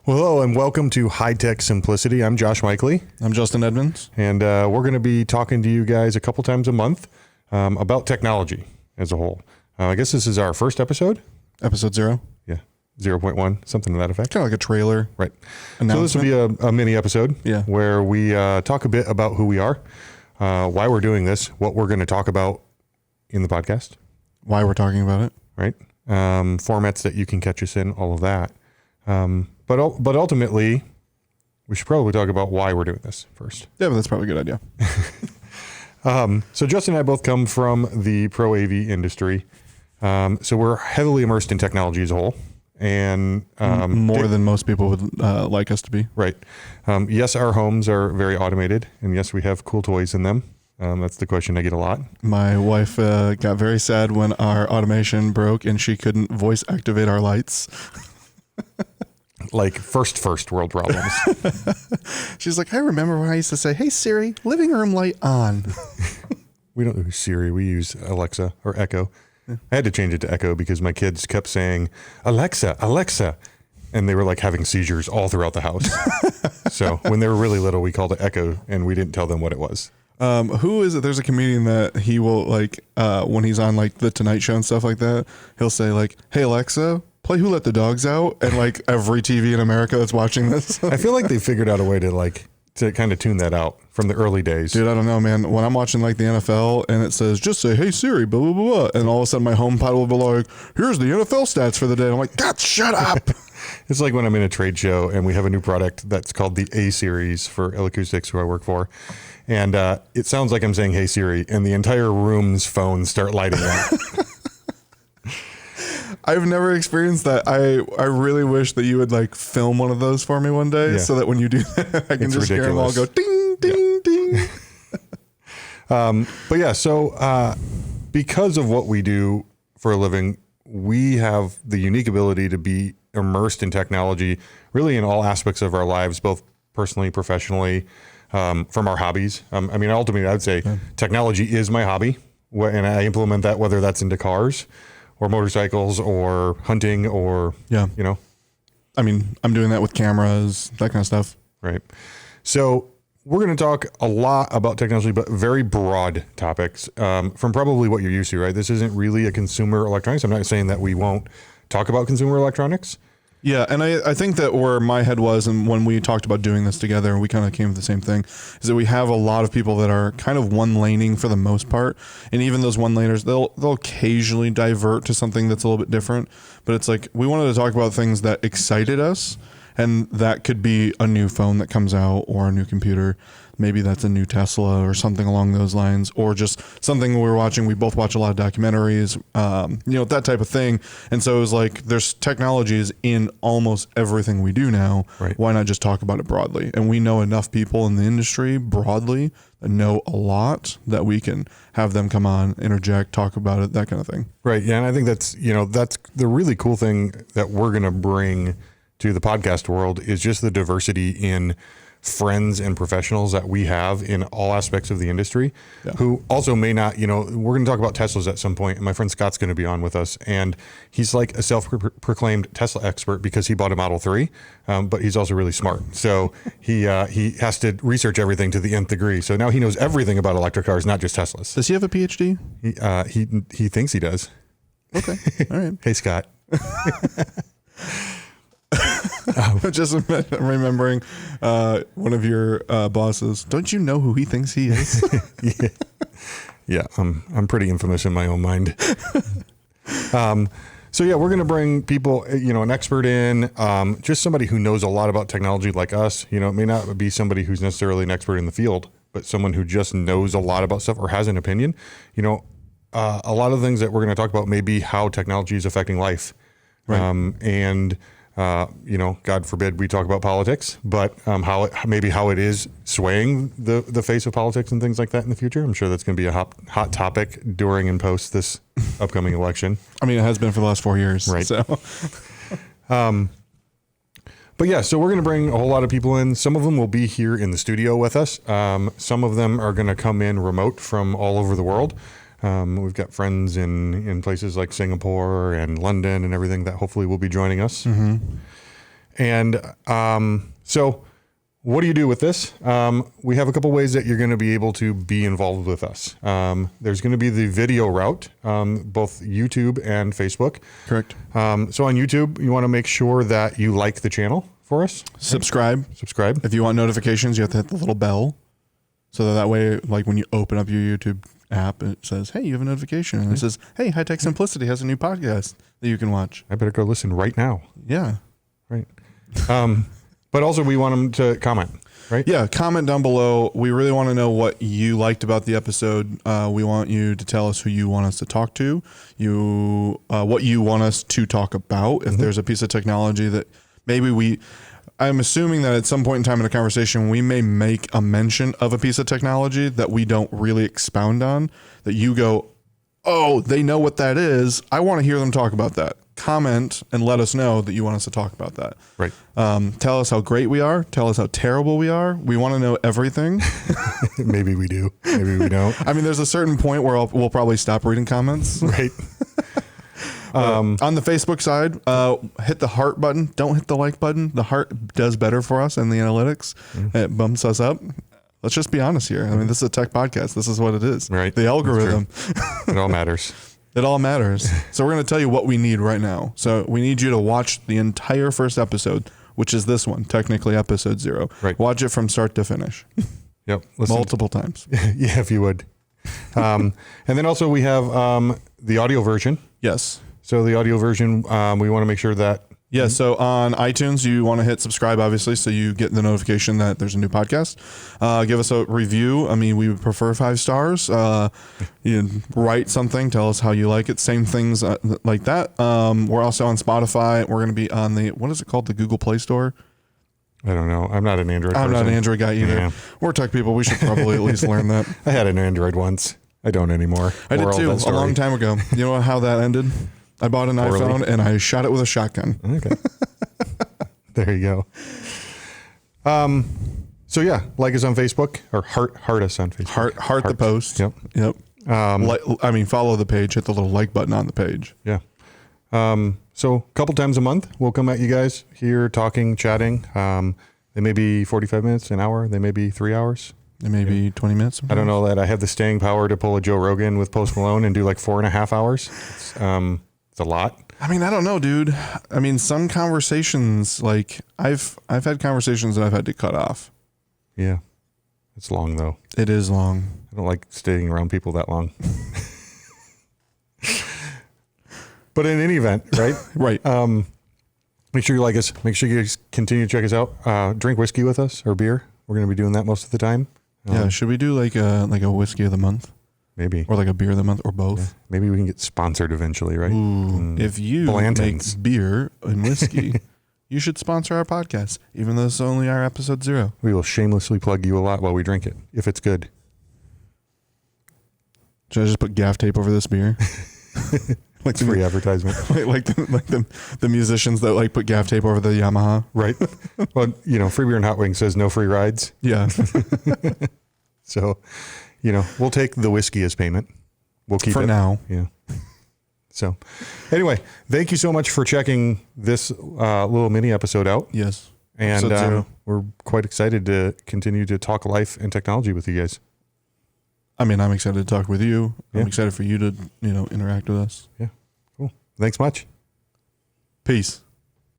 Well, hello and welcome to High Tech Simplicity. I'm Josh Mikely. I'm Justin Edmonds. And we're going to be talking to you guys a couple times a month about technology as a whole. I guess this is our first episode. Episode 0. Yeah, 0.1, something to that effect. Kind of like a trailer. Right. So this will be a mini episode where we talk a bit about who we are, why we're doing this, what we're going to talk about in the podcast. Why we're talking about it. Right. Formats that you can catch us in, all of that. But ultimately, we should probably talk about why we're doing this first. Yeah, but that's probably a good idea. So Justin and I both come from the pro AV industry. So we're heavily immersed in technology as a whole. And more than most people would like us to be. Right. Yes, our homes are very automated. And yes, we have cool toys in them. That's the question I get a lot. My wife got very sad when our automation broke and she couldn't voice activate our lights. Like first world problems. She's like, I remember when I used to say, hey Siri, living room light on. We don't use Siri. We use Alexa or Echo. I had to change it to Echo because my kids kept saying, Alexa, Alexa. And they were like having seizures all throughout the house. So when they were really little, we called it Echo and we didn't tell them what it was. Who is it? There's a comedian that he will like, when he's on like the Tonight Show and stuff like that, he'll say like, hey Alexa, play Who Let the Dogs Out, and like every TV in America that's watching this. I feel like they figured out a way to kind of tune that out from the early days. Dude, I don't know, man. When I'm watching like the NFL and it says, just say, hey Siri, blah, blah, blah, blah. And all of a sudden my HomePod will be like, here's the NFL stats for the day. And I'm like, God, shut up. It's like when I'm in a trade show and we have a new product that's called the A series for Ill Acoustics, who I work for. And it sounds like I'm saying, hey Siri, and the entire room's phones start lighting up. I've never experienced that. I really wish that you would like film one of those for me one day so that when you do that, I can just hear them all go ding, ding, ding. But yeah, so because of what we do for a living, we have the unique ability to be immersed in technology really in all aspects of our lives, both personally, professionally, from our hobbies. I mean, ultimately, I would say technology is my hobby, and I implement that whether that's into cars or motorcycles or hunting or, you know. I mean, I'm doing that with cameras, that kind of stuff. Right. So we're going to talk a lot about technology, but very broad topics from probably what you're used to, right? This isn't really a consumer electronics. I'm not saying that we won't talk about consumer electronics. Yeah, and I think that where my head was, and when we talked about doing this together, we kind of came to the same thing, is that we have a lot of people that are kind of one-laning for the most part, and even those one-laners, they'll occasionally divert to something that's a little bit different, but it's like we wanted to talk about things that excited us, and that could be a new phone that comes out or a new computer. Maybe that's a new Tesla or something along those lines, or just something we're watching. We both watch a lot of documentaries, that type of thing. And so it was like, there's technologies in almost everything we do now. Right. Why not just talk about it broadly? And we know enough people in the industry broadly that know a lot that we can have them come on, interject, talk about it, that kind of thing. Right. Yeah. And I think that's the really cool thing that we're going to bring to the podcast world is just the diversity in friends and professionals that we have in all aspects of the industry who also may not, we're going to talk about Teslas at some point, and my friend Scott's going to be on with us, and he's like a self-proclaimed Tesla expert because he bought a Model 3, but he's also really smart. So he has to research everything to the nth degree. So now he knows everything about electric cars, not just Teslas. Does he have a PhD? He thinks he does. Okay. All right. Hey, Scott. Just remembering one of your bosses. Don't you know who he thinks he is? Yeah. I'm pretty infamous in my own mind. So yeah, we're going to bring people, an expert in, just somebody who knows a lot about technology like us. It may not be somebody who's necessarily an expert in the field, but someone who just knows a lot about stuff or has an opinion. A lot of the things that we're going to talk about may be how technology is affecting life. Right. God forbid we talk about politics, but how it is swaying the face of politics and things like that in the future. I'm sure that's going to be a hot topic during and post this upcoming election. I mean, it has been for the last 4 years. Right. So, but yeah, so we're going to bring a whole lot of people in. Some of them will be here in the studio with us. Some of them are going to come in remote from all over the world. We've got friends in places like Singapore and London and everything that hopefully will be joining us. Mm-hmm. And so what do you do with this? We have a couple ways that you're going to be able to be involved with us. There's going to be the video route, both YouTube and Facebook. Correct. So on YouTube, you want to make sure that you like the channel for us. Subscribe. Subscribe. If you want notifications, you have to hit the little bell. So that way, like when you open up your YouTube app, it says, hey, you have a notification. And it says, hey, High Tech Simplicity has a new podcast that you can watch. I better go listen right now. Yeah. Right. But also we want them to comment, right? Yeah. Comment down below. We really want to know what you liked about the episode. We want you to tell us who you want us to talk to, what you want us to talk about. If there's a piece of technology that maybe I'm assuming that at some point in time in a conversation, we may make a mention of a piece of technology that we don't really expound on, that you go, oh, they know what that is. I want to hear them talk about that. Comment and let us know that you want us to talk about that. Right. Tell us how great we are. Tell us how terrible we are. We want to know everything. Maybe we do. Maybe we don't. I mean, there's a certain point where we'll probably stop reading comments. Right. On the Facebook side, hit the heart button. Don't hit the like button. The heart does better for us in the analytics. It bumps us up. Let's just be honest here. I mean, this is a tech podcast. This is what it is. Right. The algorithm. It all matters. It all matters. So we're going to tell you what we need right now. So we need you to watch the entire first episode, which is this one, technically episode 0. Right. Watch it from start to finish. Yep. Listen. Multiple times. Yeah, if you would. And then also we have the audio version. Yes. So the audio version, we want to make sure that. Yeah. So on iTunes, you want to hit subscribe, obviously, so you get the notification that there's a new podcast. Give us a review. I mean, we would prefer 5 stars. Write something. Tell us how you like it. Same things like that. We're also on Spotify. We're going to be on what is it called? The Google Play Store. I don't know. I'm not an Android I'm person. not an Android guy either. Yeah. We're tech people. We should probably at least learn that. I had an Android once. I don't anymore. I did Moral of too, that a story. long time ago. You know how that ended? I bought an Poorly. iPhone and I shot it with a shotgun. Okay. There you go. So yeah, like us on Facebook or heart us on Facebook. Heart the post. Yep. Yep. Follow the page. Hit the little like button on the page. Yeah. So a couple times a month, we'll come at you guys here talking, chatting. They may be 45 minutes, an hour. They may be 3 hours. It may be 20 minutes. I don't know that I have the staying power to pull a Joe Rogan with Post Malone and do like 4.5 hours. It's a lot. I mean, I don't know, dude. I mean, some conversations, like I've had conversations that I've had to cut off. Yeah. It's long though. It is long. I don't like staying around people that long. But in any event, right? Right. Make sure you like us. Make sure you guys continue to check us out. Drink whiskey with us or beer. We're going to be doing that most of the time. Yeah. Should we do like a whiskey of the month Maybe. or like a beer of the month or both? Maybe we can get sponsored eventually, right? Ooh, if you Blanton's. make beer and whiskey, you should sponsor our podcast, even though this is only our episode 0. We will shamelessly plug you a lot while we drink it, if it's good. Should I just put gaff tape over this beer? Like It's free advertisement. like the musicians that like put gaff tape over the Yamaha. Right. Well, Free Beer and Hot Wings says no free rides. Yeah. So, we'll take the whiskey as payment. We'll keep For it now. Yeah. So anyway, thank you so much for checking this little mini episode out. Yes. And Episode 0. we're quite excited to continue to talk life and technology with you guys. I mean, I'm excited to talk with you. Yeah. I'm excited for you to, interact with us. Yeah. Cool. Thanks much. Peace.